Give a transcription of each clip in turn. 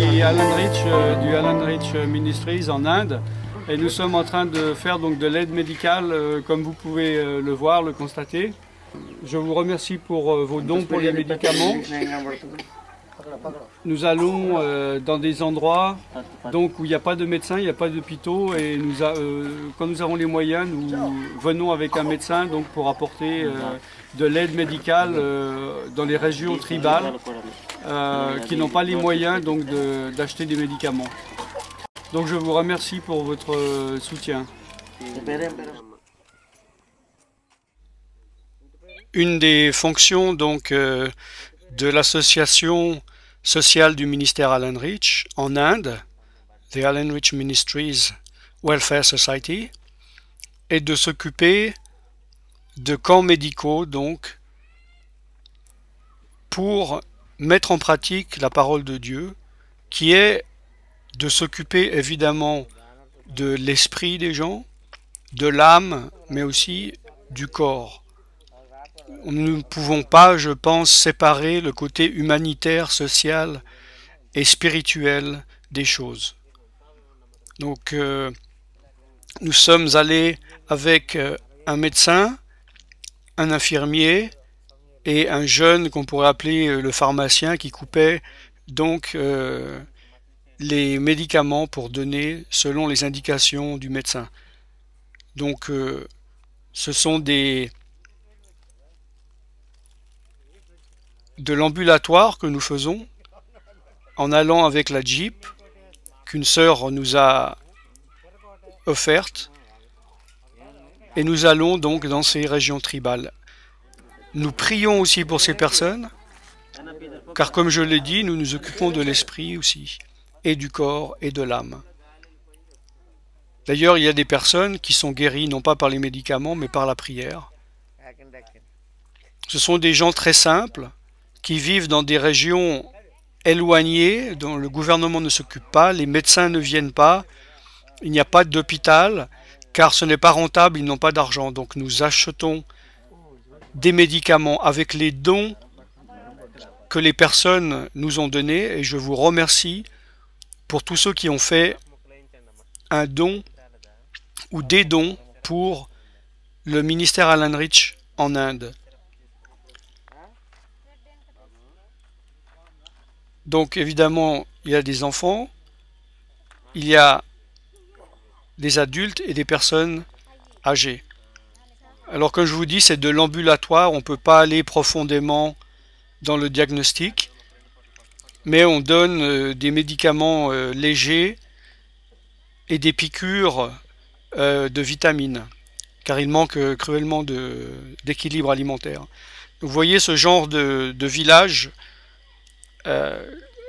du Alan Rich Ministries en Inde et nous sommes en train de faire donc de l'aide médicale comme vous pouvez le voir, le constater. Je vous remercie pour vos dons pour les médicaments. Nous allons dans des endroits donc, où il n'y a pas de médecin, il n'y a pas d'hôpitaux et quand nous avons les moyens, nous venons avec un médecin donc, pour apporter de l'aide médicale dans les régions tribales qui n'ont pas les moyens d'acheter des médicaments. Donc je vous remercie pour votre soutien. Une des fonctions donc, de l'association sociale du ministère Alan Rich en Inde, The Alan Rich Ministries Welfare Society, est de s'occuper de camps médicaux donc pour mettre en pratique la parole de Dieu, qui est de s'occuper évidemment de l'esprit des gens, de l'âme, mais aussi du corps. Nous ne pouvons pas, je pense, séparer le côté humanitaire, social et spirituel des choses. Donc, nous sommes allés avec un médecin, un infirmier et un jeune qu'on pourrait appeler le pharmacien qui coupait donc les médicaments pour donner selon les indications du médecin. Donc, ce sont de l'ambulatoire que nous faisons en allant avec la Jeep qu'une sœur nous a offerte et nous allons donc dans ces régions tribales. Nous prions aussi pour ces personnes car comme je l'ai dit, nous nous occupons de l'esprit aussi et du corps et de l'âme. D'ailleurs, il y a des personnes qui sont guéries non pas par les médicaments mais par la prière. Ce sont des gens très simples qui vivent dans des régions éloignées, dont le gouvernement ne s'occupe pas, les médecins ne viennent pas, il n'y a pas d'hôpital, car ce n'est pas rentable, ils n'ont pas d'argent. Donc nous achetons des médicaments avec les dons que les personnes nous ont donnés, et je vous remercie pour tous ceux qui ont fait un don ou des dons pour le ministère Alan Rich en Inde. Donc évidemment, il y a des enfants, il y a des adultes et des personnes âgées. Alors comme je vous dis, c'est de l'ambulatoire, on ne peut pas aller profondément dans le diagnostic, mais on donne des médicaments légers et des piqûres de vitamines, car il manque cruellement d'équilibre alimentaire. Vous voyez ce genre de village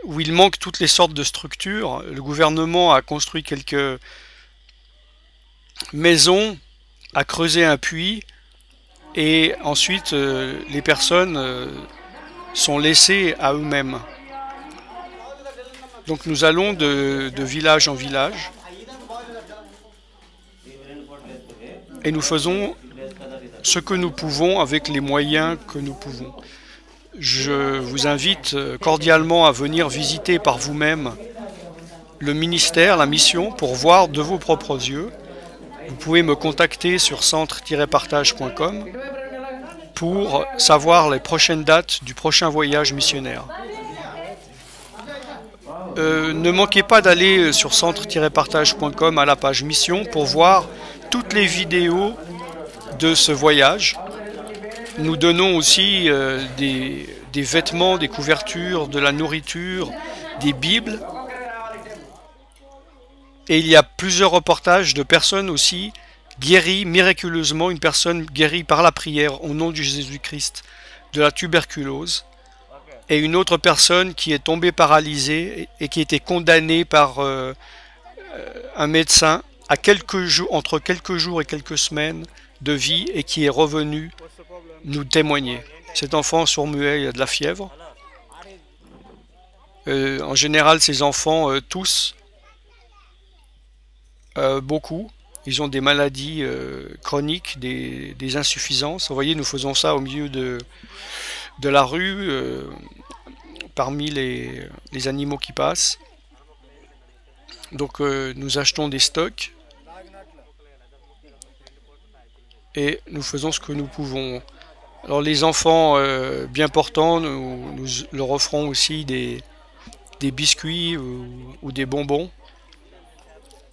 où il manque toutes les sortes de structures. Le gouvernement a construit quelques maisons, a creusé un puits et ensuite les personnes sont laissées à eux-mêmes. Donc nous allons de village en village et nous faisons ce que nous pouvons avec les moyens que nous pouvons. Je vous invite cordialement à venir visiter par vous-même le ministère, la mission, pour voir de vos propres yeux. Vous pouvez me contacter sur centre-partage.com pour savoir les prochaines dates du prochain voyage missionnaire. Ne manquez pas d'aller sur centre-partage.com à la page mission pour voir toutes les vidéos de ce voyage. Nous donnons aussi des vêtements, des couvertures, de la nourriture, des bibles. Et il y a plusieurs reportages de personnes aussi guéries miraculeusement, une personne guérie par la prière au nom de Jésus-Christ de la tuberculose, et une autre personne qui est tombée paralysée et qui était condamnée par un médecin à entre quelques jours et quelques semaines de vie et qui est revenue nous témoigner. Cet enfant sourd-muet, il a de la fièvre. En général, ces enfants toussent beaucoup. Ils ont des maladies chroniques, des insuffisances. Vous voyez, nous faisons ça au milieu de la rue, parmi les animaux qui passent. Donc nous achetons des stocks et nous faisons ce que nous pouvons. Alors les enfants bien portants, nous leur offrons aussi des biscuits ou des bonbons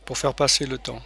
pour faire passer le temps.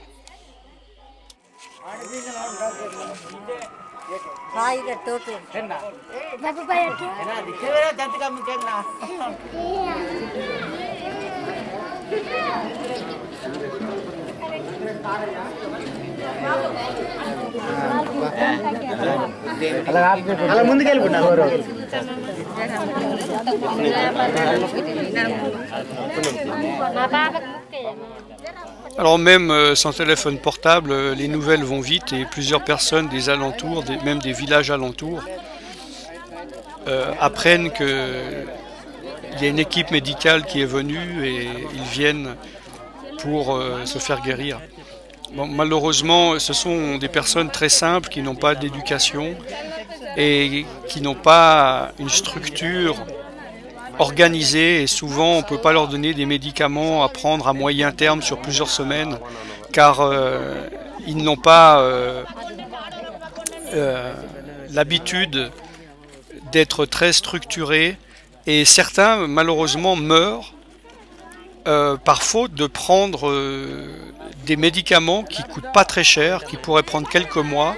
Alors même sans téléphone portable, les nouvelles vont vite et plusieurs personnes des alentours, même des villages alentours, apprennent qu'il y a une équipe médicale qui est venue et ils viennent pour se faire guérir. Bon, malheureusement, ce sont des personnes très simples qui n'ont pas d'éducation et qui n'ont pas une structure organisée et souvent on ne peut pas leur donner des médicaments à prendre à moyen terme sur plusieurs semaines car ils n'ont pas l'habitude d'être très structurés et certains malheureusement meurent par faute de prendre des médicaments qui ne coûtent pas très cher, qui pourraient prendre quelques mois.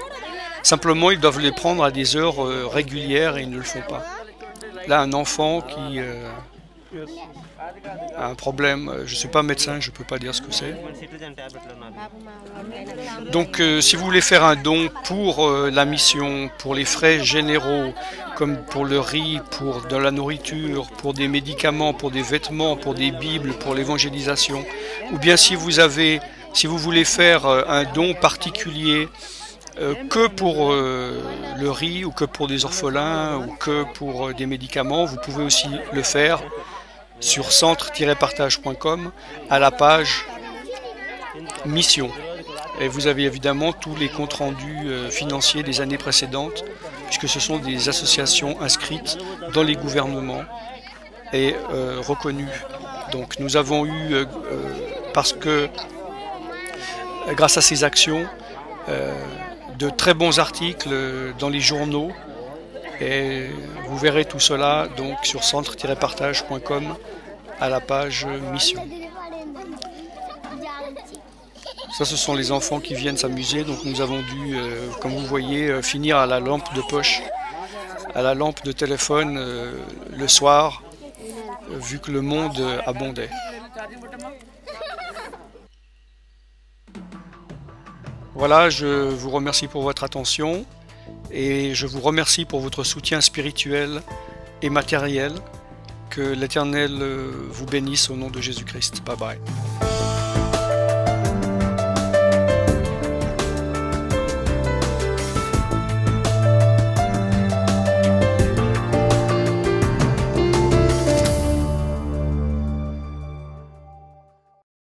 Simplement, ils doivent les prendre à des heures régulières et ils ne le font pas. Là, un enfant qui a un problème, je ne suis pas médecin, je ne peux pas dire ce que c'est. Donc, si vous voulez faire un don pour la mission, pour les frais généraux, comme pour le riz, pour de la nourriture, pour des médicaments, pour des vêtements, pour des bibles, pour l'évangélisation, ou bien si vous voulez faire un don particulier que pour le riz ou que pour des orphelins ou que pour des médicaments, vous pouvez aussi le faire sur centre-partage.com à la page mission. Et vous avez évidemment tous les comptes rendus financiers des années précédentes, puisque ce sont des associations inscrites dans les gouvernements et reconnues. Donc nous avons eu, parce que grâce à ces actions, de très bons articles dans les journaux, et vous verrez tout cela donc sur centre-partage.com à la page mission. Ça, ce sont les enfants qui viennent s'amuser, donc nous avons dû, comme vous voyez, finir à la lampe de poche, à la lampe de téléphone le soir, vu que le monde abondait. Voilà, je vous remercie pour votre attention et je vous remercie pour votre soutien spirituel et matériel. Que l'Éternel vous bénisse au nom de Jésus-Christ. Bye bye.